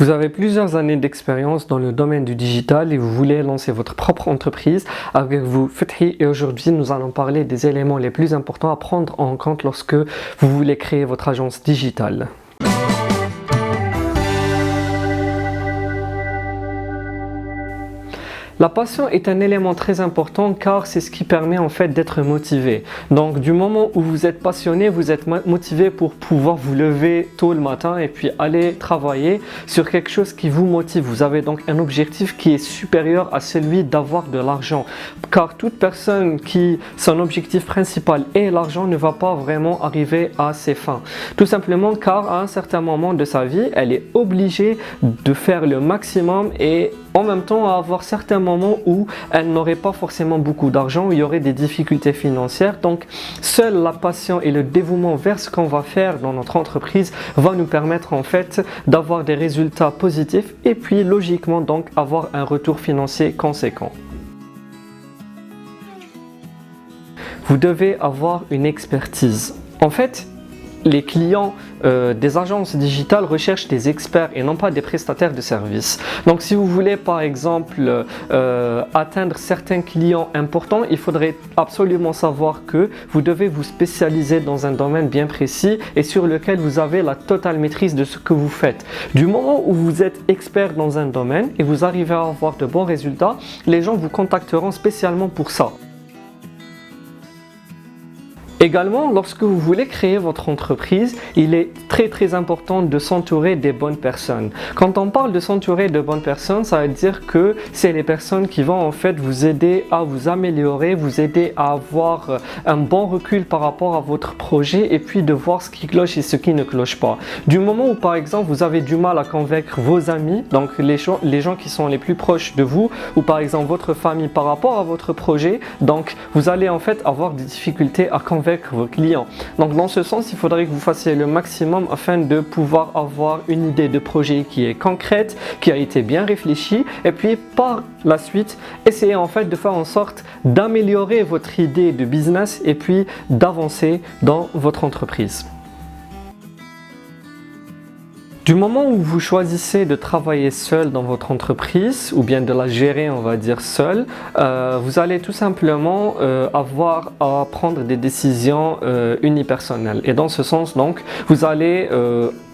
Vous avez plusieurs années d'expérience dans le domaine du digital et vous voulez lancer votre propre entreprise. Avec vous, Fethi, et aujourd'hui nous allons parler des éléments les plus importants à prendre en compte lorsque vous voulez créer votre agence digitale. La passion est un élément très important car c'est ce qui permet en fait d'être motivé. Donc du moment où vous êtes passionné, vous êtes motivé pour pouvoir vous lever tôt le matin et puis aller travailler sur quelque chose qui vous motive. Vous avez donc un objectif qui est supérieur à celui d'avoir de l'argent. Car toute personne qui son objectif principal est l'argent ne va pas vraiment arriver à ses fins. Tout simplement car à un certain moment de sa vie, elle est obligée de faire le maximum et en même temps à avoir certains moments où elle n'aurait pas forcément beaucoup d'argent, où il y aurait des difficultés financières. Donc seule la passion et le dévouement vers ce qu'on va faire dans notre entreprise va nous permettre en fait d'avoir des résultats positifs et puis logiquement donc avoir un retour financier conséquent. Vous devez avoir une expertise. En fait, les clients des agences digitales recherchent des experts et non pas des prestataires de services. Donc si vous voulez par exemple atteindre certains clients importants, il faudrait absolument savoir que vous devez vous spécialiser dans un domaine bien précis et sur lequel vous avez la totale maîtrise de ce que vous faites. Du moment où vous êtes expert dans un domaine et vous arrivez à avoir de bons résultats, les gens vous contacteront spécialement pour ça. Également, lorsque vous voulez créer votre entreprise, il est très important de s'entourer des bonnes personnes. Quand on parle de s'entourer de bonnes personnes, ça veut dire que c'est les personnes qui vont en fait vous aider à vous améliorer, vous aider à avoir un bon recul par rapport à votre projet et puis de voir ce qui cloche et ce qui ne cloche pas. Du moment où par exemple vous avez du mal à convaincre vos amis, donc les gens qui sont les plus proches de vous ou par exemple votre famille par rapport à votre projet, donc vous allez en fait avoir des difficultés à convaincre vos clients. Donc dans ce sens, il faudrait que vous fassiez le maximum afin de pouvoir avoir une idée de projet qui est concrète, qui a été bien réfléchie et puis par la suite, essayez en fait de faire en sorte d'améliorer votre idée de business et puis d'avancer dans votre entreprise. Du moment où vous choisissez de travailler seul dans votre entreprise ou bien de la gérer, on va dire seul, vous allez tout simplement avoir à prendre des décisions unipersonnelles. Et dans ce sens, donc, vous allez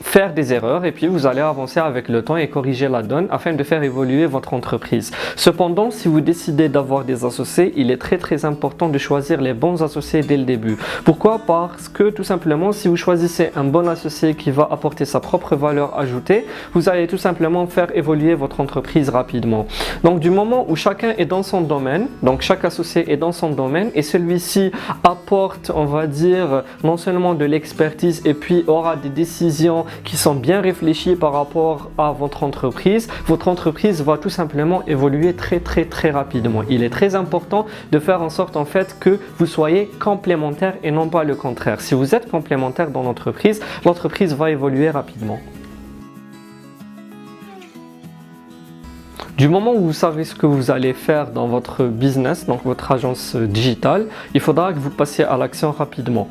faire des erreurs et puis vous allez avancer avec le temps et corriger la donne afin de faire évoluer votre entreprise. Cependant, si vous décidez d'avoir des associés, il est très important de choisir les bons associés dès le début. Pourquoi? Parce que tout simplement, si vous choisissez un bon associé qui va apporter sa propre valeur ajoutée, vous allez tout simplement faire évoluer votre entreprise rapidement. Donc du moment où chacun est dans son domaine, donc chaque associé est dans son domaine et celui-ci apporte, on va dire, non seulement de l'expertise et puis aura des décisions qui sont bien réfléchies par rapport à votre entreprise va tout simplement évoluer très rapidement. Il est très important de faire en sorte en fait que vous soyez complémentaires et non pas le contraire. Si vous êtes complémentaire dans l'entreprise va évoluer rapidement. Du moment où vous savez ce que vous allez faire dans votre business, donc votre agence digitale, il faudra que vous passiez à l'action rapidement.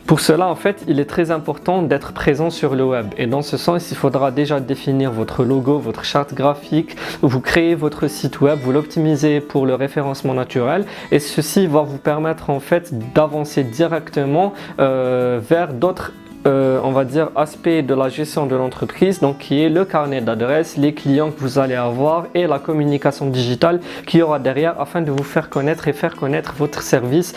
Pour cela, en fait, il est très important d'être présent sur le web. Et dans ce sens, il faudra déjà définir votre logo, votre charte graphique, vous créez votre site web, vous l'optimisez pour le référencement naturel. Et ceci va vous permettre en fait d'avancer directement vers d'autres on va dire aspect de la gestion de l'entreprise, donc qui est le carnet d'adresses, les clients que vous allez avoir et la communication digitale qu'il y aura derrière afin de vous faire connaître et faire connaître votre service.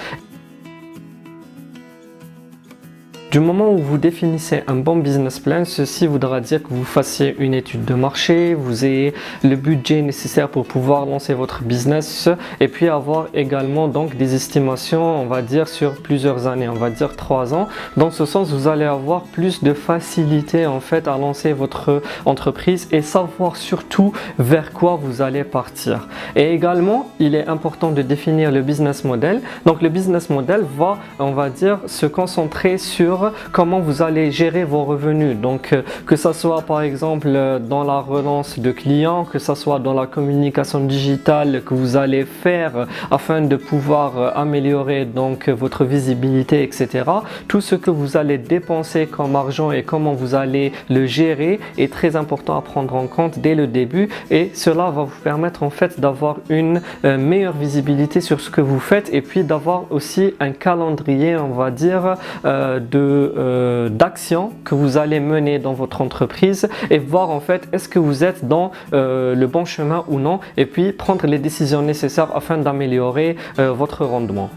Du moment où vous définissez un bon business plan, ceci voudra dire que vous fassiez une étude de marché, vous ayez le budget nécessaire pour pouvoir lancer votre business et puis avoir également donc des estimations, on va dire sur plusieurs années, on va dire 3 ans. Dans ce sens, vous allez avoir plus de facilité en fait à lancer votre entreprise et savoir surtout vers quoi vous allez partir. Et également, il est important de définir le business model. Donc le business model va, on va dire, se concentrer sur sur comment vous allez gérer vos revenus. Donc que ça soit par exemple dans la relance de clients, que ça soit dans la communication digitale que vous allez faire afin de pouvoir améliorer donc votre visibilité, etc. Tout ce que vous allez dépenser comme argent et comment vous allez le gérer est très important à prendre en compte dès le début, et cela va vous permettre en fait d'avoir une meilleure visibilité sur ce que vous faites, et puis d'avoir aussi un calendrier, on va dire, d'actions que vous allez mener dans votre entreprise, et voir en fait est-ce que vous êtes dans le bon chemin ou non, et puis prendre les décisions nécessaires afin d'améliorer votre rendement.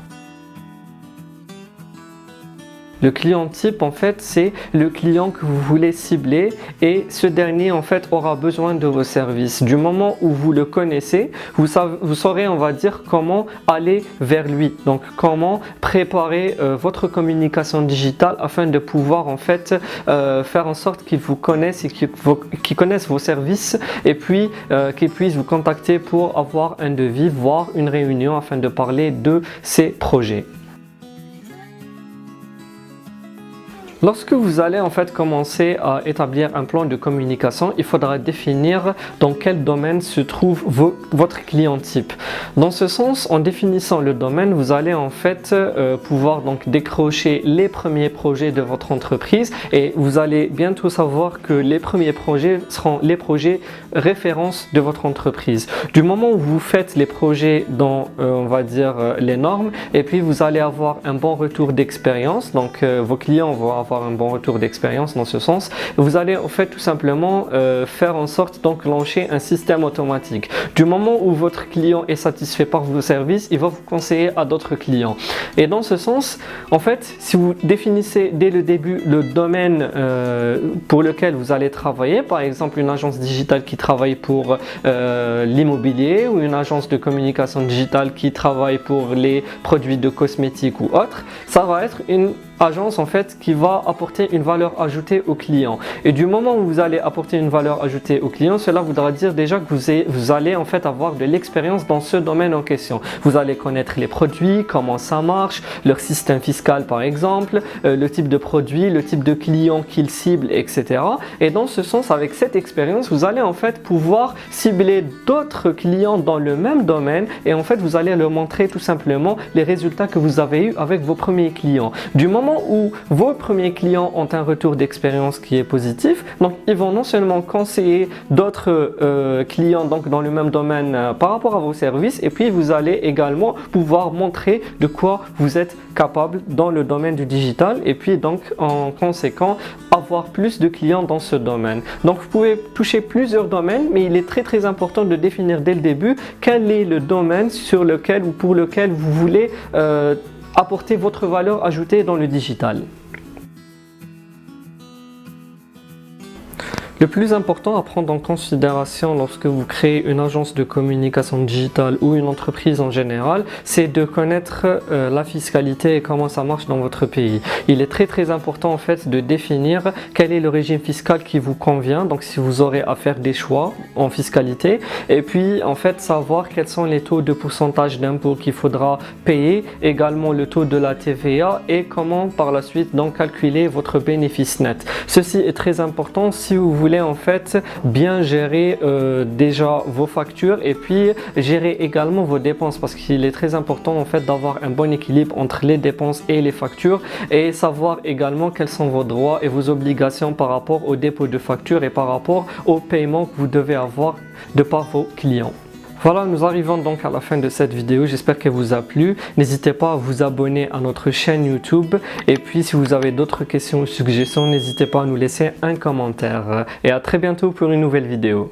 Le client type, en fait, c'est le client que vous voulez cibler, et ce dernier, en fait, aura besoin de vos services. Du moment où vous le connaissez, vous saurez, on va dire, comment aller vers lui. Donc, comment préparer votre communication digitale afin de pouvoir, en fait, faire en sorte qu'il vous connaisse et qu'il connaisse vos services, et puis qu'il puisse vous contacter pour avoir un devis, voire une réunion afin de parler de ses projets. Lorsque vous allez en fait commencer à établir un plan de communication, il faudra définir dans quel domaine se trouve votre client type. Dans ce sens, en définissant le domaine, vous allez en fait pouvoir donc décrocher les premiers projets de votre entreprise, et vous allez bientôt savoir que les premiers projets seront les projets références de votre entreprise. Du moment où vous faites les projets dans, on va dire, les normes, et puis vous allez avoir un bon retour d'expérience, donc vos clients vont avoir un bon retour d'expérience dans ce sens, vous allez en fait tout simplement faire en sorte d'enclencher un système automatique. Du moment où votre client est satisfait par vos services, il va vous conseiller à d'autres clients. Et dans ce sens, en fait, si vous définissez dès le début le domaine pour lequel vous allez travailler, par exemple une agence digitale qui travaille pour l'immobilier, ou une agence de communication digitale qui travaille pour les produits de cosmétiques ou autres, ça va être une agence en fait qui va apporter une valeur ajoutée au client. Et du moment où vous allez apporter une valeur ajoutée au client, cela voudra dire déjà que vous allez en fait avoir de l'expérience dans ce domaine en question. Vous allez connaître les produits, comment ça marche, leur système fiscal par exemple, le type de produit, le type de client qu'ils ciblent, etc. Et dans ce sens, avec cette expérience, vous allez en fait pouvoir cibler d'autres clients dans le même domaine, et en fait vous allez leur montrer tout simplement les résultats que vous avez eu avec vos premiers clients. Du moment où vos premiers clients ont un retour d'expérience qui est positif, donc ils vont non seulement conseiller d'autres clients donc dans le même domaine par rapport à vos services, et puis vous allez également pouvoir montrer de quoi vous êtes capable dans le domaine du digital, et puis donc en conséquent avoir plus de clients dans ce domaine. Donc vous pouvez toucher plusieurs domaines, mais il est très important de définir dès le début quel est le domaine sur lequel ou pour lequel vous voulez apporter votre valeur ajoutée dans le digital. Le plus important à prendre en considération lorsque vous créez une agence de communication digitale ou une entreprise en général, c'est de connaître la fiscalité et comment ça marche dans votre pays. Il est très important en fait de définir quel est le régime fiscal qui vous convient, donc si vous aurez à faire des choix en fiscalité, et puis en fait savoir quels sont les taux de pourcentage d'impôt qu'il faudra payer, également le taux de la TVA, et comment par la suite donc calculer votre bénéfice net. Ceci est très important si vous voulez en fait bien gérer déjà vos factures, et puis gérer également vos dépenses, parce qu'il est très important en fait d'avoir un bon équilibre entre les dépenses et les factures, et savoir également quels sont vos droits et vos obligations par rapport au dépôt de factures et par rapport au paiement que vous devez avoir de par vos clients. Voilà, nous arrivons donc à la fin de cette vidéo, j'espère qu'elle vous a plu. N'hésitez pas à vous abonner à notre chaîne YouTube, et puis si vous avez d'autres questions ou suggestions, n'hésitez pas à nous laisser un commentaire. Et à très bientôt pour une nouvelle vidéo.